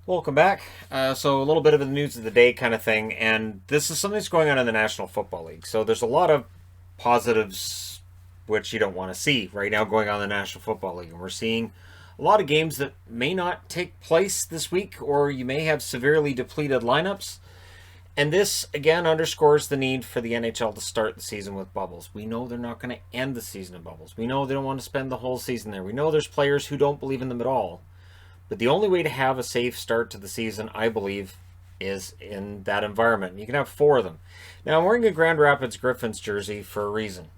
Welcome back. So a little bit of the news of the day kind of thing, and this is something that's going on in the National Football League. So there's a lot of positives which you don't want to see right now going on in the National Football League, and we're seeing a lot of games that may not take place this week, or you may have severely depleted lineups. And this again underscores the need for the NHL to start the season with bubbles. We know they're not going to end the season in bubbles. We know they don't want to spend the whole season there. We know there's players who don't believe in them at all. But the only way to have a safe start to the season, I believe, is in that environment. You can have four of them. Now, I'm wearing a Grand Rapids Griffins jersey for a reason.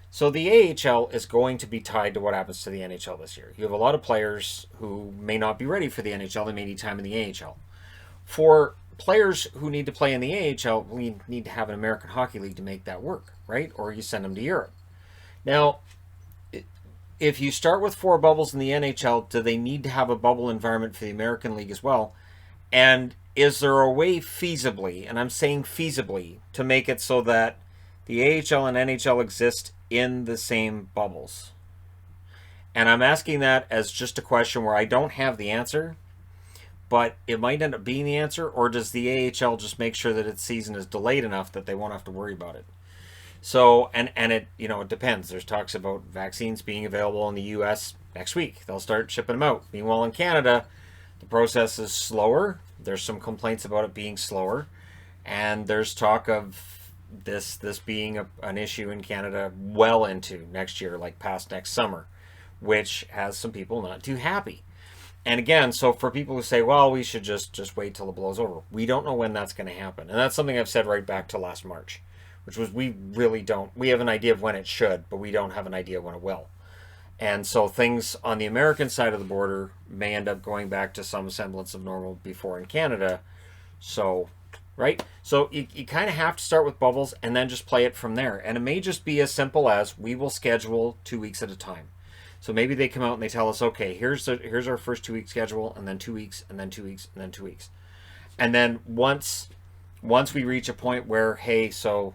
So the AHL is going to be tied to what happens to the NHL this year. You have a lot of players who may not be ready for the NHL. They may need time in the AHL. For players who need to play in the AHL, we need to have an American Hockey League to make that work, right? Or you send them to Europe. Now, if you start with four bubbles in the NHL, do they need to have a bubble environment for the American League as well? And is there a way feasibly, and I'm saying feasibly, to make it so that the AHL and NHL exist in the same bubbles? And I'm asking that as just a question where I don't have the answer, but it might end up being the answer, or does the AHL just make sure that its season is delayed enough that they won't have to worry about it? So and it it depends. There's talks about vaccines being available in the U.S. next week. They'll start shipping them out. Meanwhile, in Canada, the process is slower. There's some complaints about it being slower, and there's talk of this being an issue in Canada well into next year, like past next summer, which has some people not too happy. And again, so for people who say, well, we should just wait till it blows over, we don't know when that's going to happen, and that's something I've said right back to last March, which was we really don't. We have an idea of when it should, but we don't have an idea when it will. And so things on the American side of the border may end up going back to some semblance of normal before in Canada. So, right? So you kind of have to start with bubbles and then just play it from there. And it may just be as simple as we will schedule 2 weeks at a time. So maybe they come out and they tell us, okay, here's our first 2 week schedule, and then 2 weeks, and then 2 weeks, and then 2 weeks. And then once we reach a point where, hey, so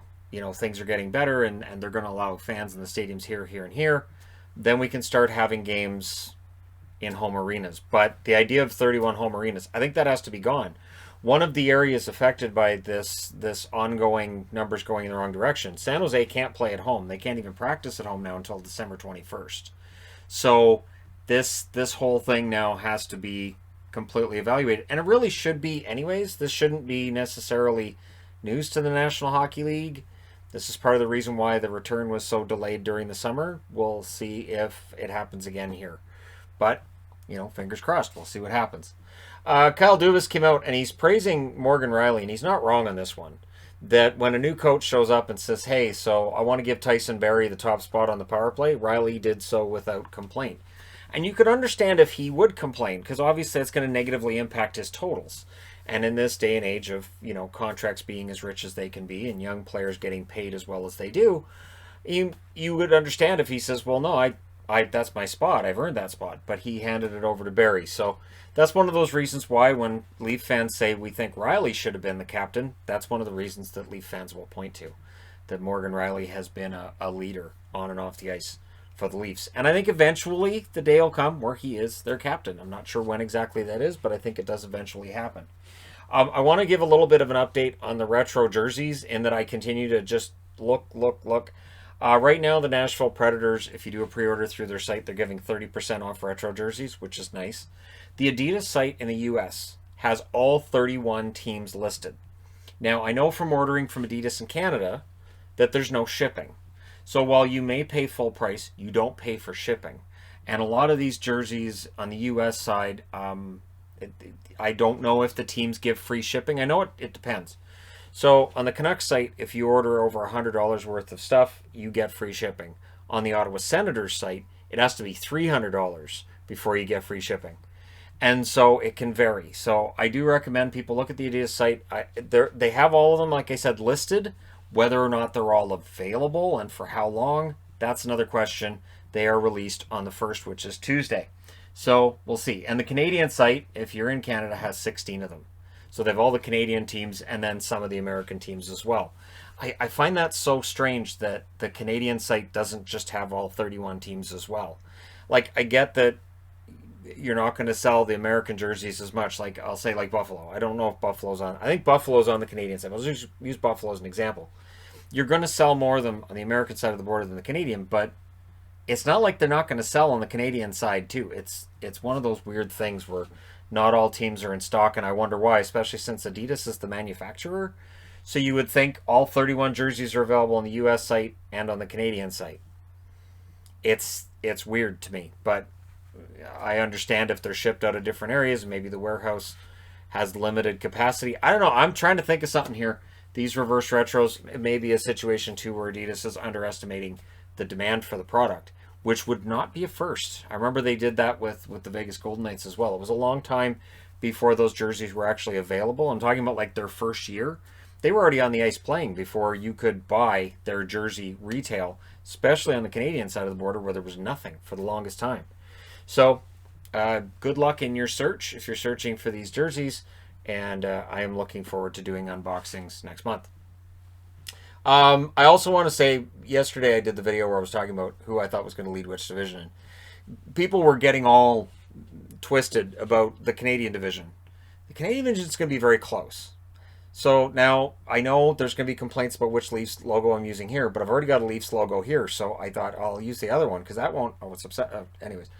things are getting better and they're going to allow fans in the stadiums here, and here, then we can start having games in home arenas. But the idea of 31 home arenas, I think that has to be gone. One of the areas affected by this ongoing numbers going in the wrong direction, San Jose can't play at home. They can't even practice at home now until December 21st. So this whole thing now has to be completely evaluated. And it really should be anyways. This shouldn't be necessarily news to the National Hockey League. This is part of the reason why the return was so delayed during the summer. We'll see if it happens again here. But, fingers crossed. We'll see what happens. Kyle Dubas came out and he's praising Morgan Reilly, and he's not wrong on this one. That when a new coach shows up and says, hey, so I want to give Tyson Barrie the top spot on the power play, Reilly did so without complaint. And you could understand if he would complain, because obviously that's going to negatively impact his totals. And in this day and age of, contracts being as rich as they can be and young players getting paid as well as they do, you would understand if he says, well, no, I that's my spot. I've earned that spot. But he handed it over to Barrie. So that's one of those reasons why when Leaf fans say we think Reilly should have been the captain, that's one of the reasons that Leaf fans will point to, that Morgan Reilly has been a leader on and off the ice for the Leafs. And I think eventually the day will come where he is their captain. I'm not sure when exactly that is, but I think it does eventually happen. I want to give a little bit of an update on the retro jerseys in that I continue to just look. Right now, the Nashville Predators, if you do a pre-order through their site, they're giving 30% off retro jerseys, which is nice. The Adidas site in the U.S. has all 31 teams listed. Now, I know from ordering from Adidas in Canada that there's no shipping. So while you may pay full price, you don't pay for shipping. And a lot of these jerseys on the U.S. side, I don't know if the teams give free shipping. I know it depends. So on the Canucks site, if you order over $100 worth of stuff, you get free shipping. On the Ottawa Senators site, it has to be $300 before you get free shipping. And so it can vary. So I do recommend people look at the Adidas site. They have all of them, like I said, listed. Whether or not they're all available and for how long, that's another question. They are released on the 1st, which is Tuesday. So we'll see. And the Canadian site, if you're in Canada, has 16 of them. So they have all the Canadian teams and then some of the American teams as well. I find that so strange that the Canadian site doesn't just have all 31 teams as well. Like, I get that you're not going to sell the American jerseys as much. Like I'll say, like Buffalo. I don't know if Buffalo's on. I think Buffalo's on the Canadian side. I'll just use Buffalo as an example. You're going to sell more of them on the American side of the border than the Canadian, but it's not like they're not going to sell on the Canadian side too. It's one of those weird things where not all teams are in stock, and I wonder why, especially since Adidas is the manufacturer. So you would think all 31 jerseys are available on the U.S. site and on the Canadian site. It's weird to me, but I understand if they're shipped out of different areas. Maybe the warehouse has limited capacity. I don't know. I'm trying to think of something here. These reverse retros, it may be a situation too where Adidas is underestimating the demand for the product, which would not be a first. I remember they did that with the Vegas Golden Knights as well. It was a long time before those jerseys were actually available. I'm talking about like their first year. They were already on the ice playing before you could buy their jersey retail, especially on the Canadian side of the border where there was nothing for the longest time. So good luck in your search if you're searching for these jerseys, and I am looking forward to doing unboxings next month. I also want to say, yesterday I did the video where I was talking about who I thought was going to lead which division. People were getting all twisted about the Canadian division. The Canadian division is going to be very close. So now I know there's going to be complaints about which Leafs logo I'm using here, but I've already got a Leafs logo here, so I thought I'll use the other one because that won't. Oh, it's upset. Anyways,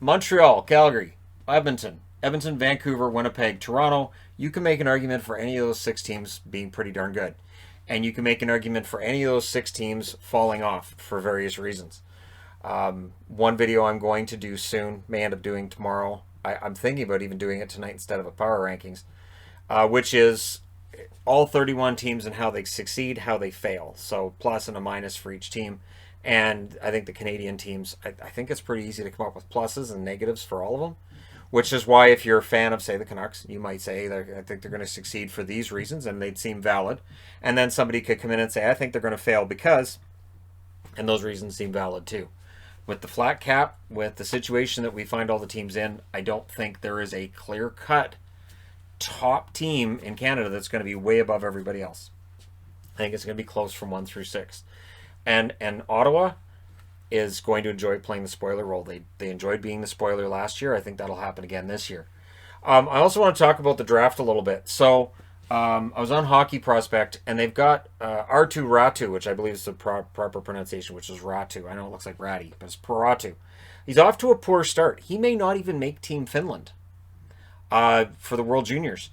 Montreal, Calgary, Edmonton, Vancouver, Winnipeg, Toronto. You can make an argument for any of those 6 teams being pretty darn good. And you can make an argument for any of those 6 teams falling off for various reasons. One video I'm going to do soon, may end up doing tomorrow. I'm thinking about even doing it tonight instead of a power rankings, which is all 31 teams and how they succeed, how they fail. So plus and a minus for each team. And I think the Canadian teams, I think it's pretty easy to come up with pluses and negatives for all of them. Which is why if you're a fan of, say, the Canucks, you might say, I think they're going to succeed for these reasons, and they'd seem valid. And then somebody could come in and say, I think they're going to fail because, and those reasons seem valid too. With the flat cap, with the situation that we find all the teams in, I don't think there is a clear-cut top team in Canada that's going to be way above everybody else. I think it's going to be close from 1 through 6. And Ottawa is going to enjoy playing the spoiler role. They enjoyed being the spoiler last year. I think that'll happen again this year. I also want to talk about the draft a little bit. So I was on Hockey Prospect, and they've got R2 Ratu, which I believe is the proper pronunciation, which is Ratu. I know it looks like Ratty, but it's Ratu. He's off to a poor start. He may not even make Team Finland for the World Juniors.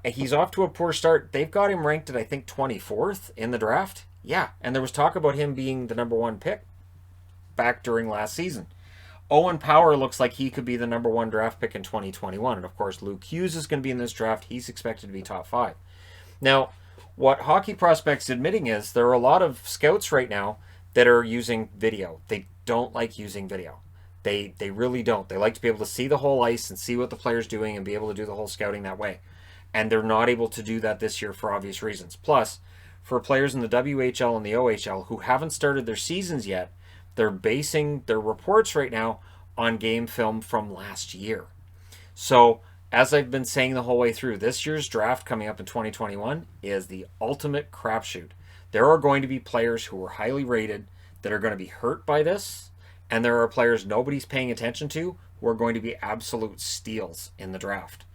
He's off to a poor start. They've got him ranked at, I think, 24th in the draft. Yeah, and there was talk about him being the number 1 pick back during last season. Owen Power looks like he could be the number 1 draft pick in 2021. And of course, Luke Hughes is going to be in this draft. He's expected to be top 5. Now, what Hockey Prospects admitting is there are a lot of scouts right now that are using video. They don't like using video. They really don't. They like to be able to see the whole ice and see what the player's doing and be able to do the whole scouting that way. And they're not able to do that this year for obvious reasons. Plus, for players in the WHL and the OHL who haven't started their seasons yet, they're basing their reports right now on game film from last year. So, as I've been saying the whole way through, this year's draft coming up in 2021 is the ultimate crapshoot. There are going to be players who are highly rated that are going to be hurt by this, and there are players nobody's paying attention to who are going to be absolute steals in the draft.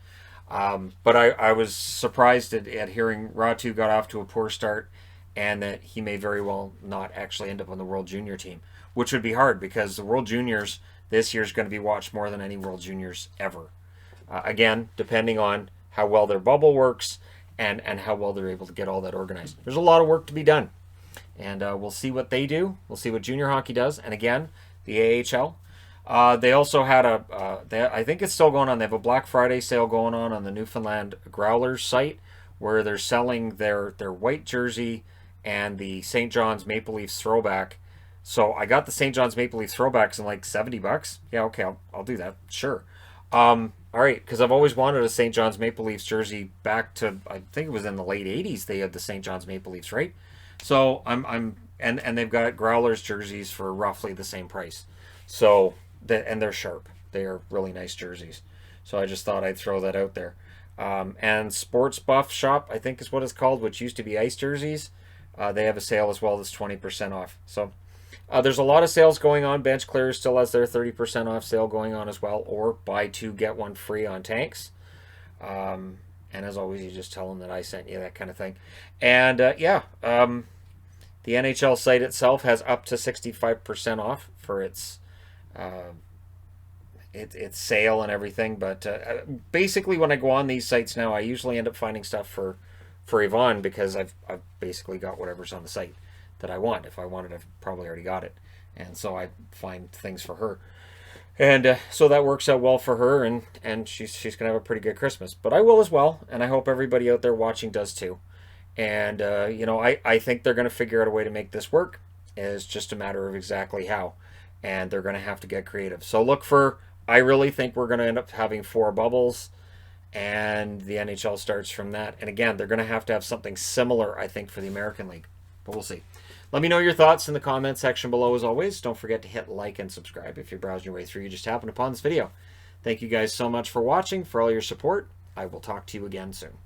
But I was surprised at hearing Ratu got off to a poor start and that he may very well not actually end up on the World Junior team, which would be hard because the World Juniors this year is going to be watched more than any World Juniors ever. Again, depending on how well their bubble works and how well they're able to get all that organized. There's a lot of work to be done. And we'll see what they do. We'll see what junior hockey does. And again, the AHL. They also had I think it's still going on. They have a Black Friday sale going on the Newfoundland Growlers site where they're selling their white jersey and the St. John's Maple Leafs throwback. So I got the St. John's Maple Leafs throwbacks in like $70. Yeah, okay, I'll do that. Sure. All right, because I've always wanted a St. John's Maple Leafs jersey back to, I think it was in the late 80s they had the St. John's Maple Leafs, right? So and they've got Growlers jerseys for roughly the same price. So and they're sharp. They are really nice jerseys. So I just thought I'd throw that out there. And Sports Buff Shop, I think is what it's called, which used to be Ice jerseys. They have a sale as well that's 20% off. So There's a lot of sales going on. Bench Clear still has their 30% off sale going on as well, or buy two, get one free on tanks. And as always, you just tell them that I sent you, that kind of thing. And the NHL site itself has up to 65% off for its sale and everything. But basically, when I go on these sites now, I usually end up finding stuff for Yvonne, because I've basically got whatever's on the site that I want. If I wanted, I've probably already got it, and so I find things for her. And so that works out well for her, and she's gonna have a pretty good Christmas. But I will as well, and I hope everybody out there watching does too. And I think they're gonna figure out a way to make this work. It's just a matter of exactly how, and they're gonna have to get creative. So look for. I really think we're gonna end up having 4 bubbles, and the NHL starts from that. And again, they're gonna have to have something similar, I think, for the American League. But we'll see. Let me know your thoughts in the comment section below as always. Don't forget to hit like and subscribe if you're browsing your way through. You just happened upon this video. Thank you guys so much for watching, for all your support. I will talk to you again soon.